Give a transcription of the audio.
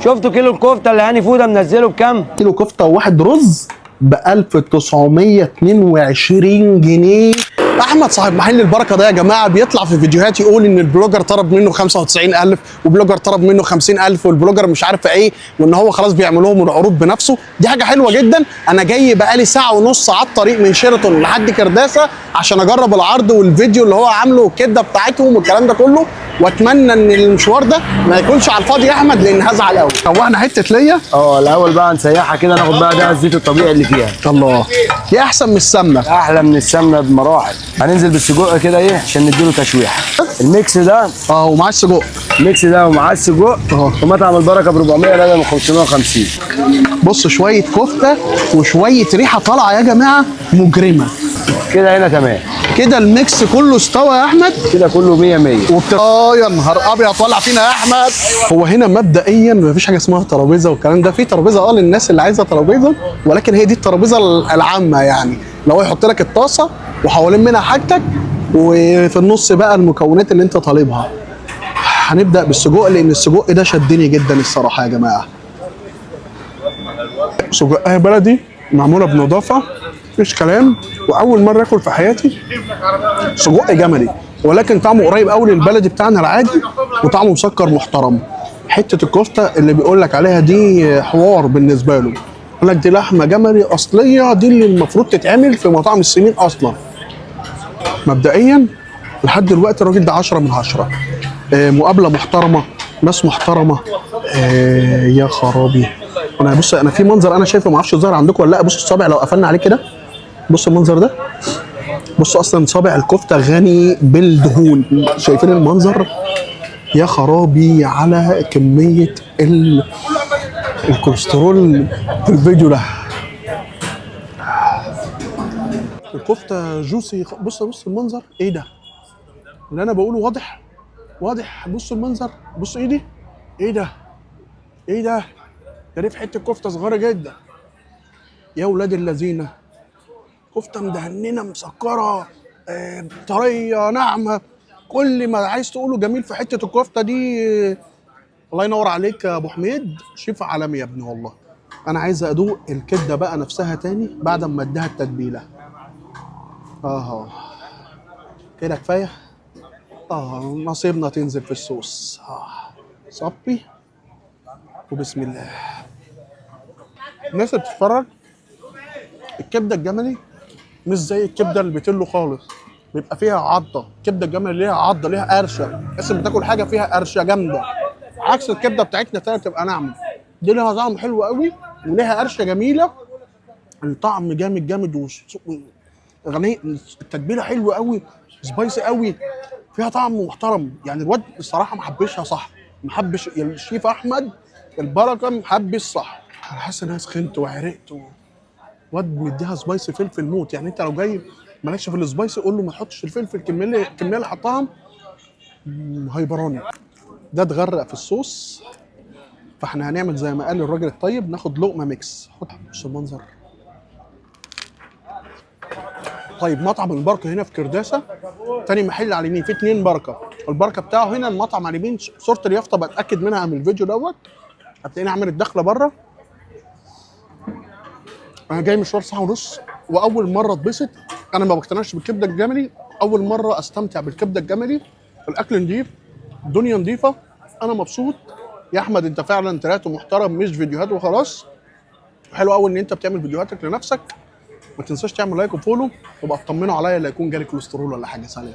شفتوا كيلو الكفته اللي هاني فوده منزله بكام؟ كيلو كفته وواحد رز ب 1922 جنيه. احمد صاحب محل البركه ده يا جماعه بيطلع في فيديوهات يقول ان البلوجر طلب منه 95000 وبلوجر طلب منه 50000 والبلوجر مش عارف ايه، وان هو خلاص بيعمل لهم العروض بنفسه. دي حاجه حلوه جدا. انا جاي بقالي ساعه ونص على الطريق من شيراتون لحد كرداسه عشان اجرب العرض والفيديو اللي هو عامله والكده بتاعتهم والكلام ده كله، واتمنى ان المشوار ده ما يكونش على الفاضي يا احمد لان هزعل قوي. طوحنا حته ليا. الاول بقى نسيحها كده، ناخد بقى ده الزيت الطبيعي اللي فيها. الله، دي احسن من السمنه. احلى من السمنه بمراحل. هننزل بالسجق كده ايه عشان نديله تشويحه. الميكس ده ومعاه السجق. الميكس ده ومعاه السجق في مطعم البركه ب 400 بدل من 550. بص شويه كفته وشويه ريحه طالعه يا جماعه مجرمه. كده هنا تمام. كده الميكس كله استوى يا احمد. كده كله 100 100. يا نهار ابيض طلع فينا يا احمد. هو هنا مبدئيا مفيش حاجه اسمها ترابيزه والكلام ده. في ترابيزه للناس اللي عايزه ترابيزه، ولكن هي دي الترابيزه العامه، يعني لو يحط لك الطاسه وحوالين منها حاجتك وفي النص بقى المكونات اللي انت طالبها. هنبدا بالسجق لان السجق ده شدني جدا الصراحه يا جماعه. سجق بلدي معموله بنظافه مفيش كلام، واول مره اكل في حياتي سجق جملي، ولكن طعمه قريب قوي للبلدي بتاعنا العادي وطعمه مسكر محترم. حته الكفته اللي بيقول لك عليها دي حوار بالنسبه له، يقول لك دي لحمه جملي اصليه، دي اللي المفروض تتعمل في مطاعم السمين اصلا. مبدئيا لحد دلوقتي الراجل ده 10 من 10. مقابله محترمه، ناس محترمه. يا خرابي. انا بص، انا في منظر انا شايفه ما اعرفش ظاهر عندكم ولا لا. بص الصابع لو قفلنا عليه كده، بص المنظر ده. بص اصلا صابع الكفته غني بالدهون. شايفين المنظر؟ يا خرابي على كميه الكوليسترول في الفيديو ده. الكفته جوسي. بص المنظر. ايه ده اللي انا بقوله؟ واضح. بص المنظر، بص ايدي. ايه ده ده في حته كفته صغيره جدا يا ولاد اللذينه. كفته مدهننه مسكره، طريه ناعمه، كل ما عايز تقوله جميل في حته الكفته دي. الله ينور عليك يا ابو حميد، شيف عالمي يا ابني والله. انا عايز ادوق الكبده بقى نفسها تاني بعد ما اديها التتبيله. كده كفايه. نصيبنا تنزل في الصوص. صبي وبسم الله. الناس اللي بتتفرج، الكبده الجملي مش زي الكبده اللي بتلو خالص، بيبقى فيها عضه. الكبده الجملي ليها عضه، ليها قرشه، تحس بتاكل حاجه فيها قرشه جامده، عكس الكبده بتاعتنا تانية تبقى ناعمه. دي ليها طعم حلو قوي وليها قرشه جميله. الطعم جامد غني. التتبيله حلوه قوي، سبايسي قوي، فيها طعم محترم. يعني الواد الصراحه محبشها صح، محبش الشيف احمد البركه، محبش صح. انا حاسس ان انا سخنت وعرقت. واد بيديها سبايسي فلفل موت. يعني انت لو جاي مالكش في السبايسي قول له ما تحطش الفلفل. الكميه اللي حطها هيبراني. ده اتغرق في الصوص، فاحنا هنعمل زي ما قال الراجل الطيب، ناخد لقمه ميكس. بص المنظر. طيب مطعم البركه هنا في كرداسه، تاني محل على اليمين، في 2 بركه. البركه بتاعه هنا، المطعم على اليمين صوره اليافطه بتاكد منها من الفيديو دوت، هتلاقيني عامل الدخله بره. انا جاي مشوار ساعه ونص واول مره اتبسط. انا ما بقتنعش بالكبده الجملي، اول مره استمتع بالكبده الجملي. الاكل نضيف، الدنيا نضيفه، انا مبسوط. يا احمد انت فعلا طلعت محترم، مش فيديوهات وخلاص. حلو قوي ان انت بتعمل فيديوهاتك لنفسك. ما تنساش تعمل لايك وفولو، وابقى اطمنوا عليا لا يكون جالي كوليسترول ولا حاجه. سلام.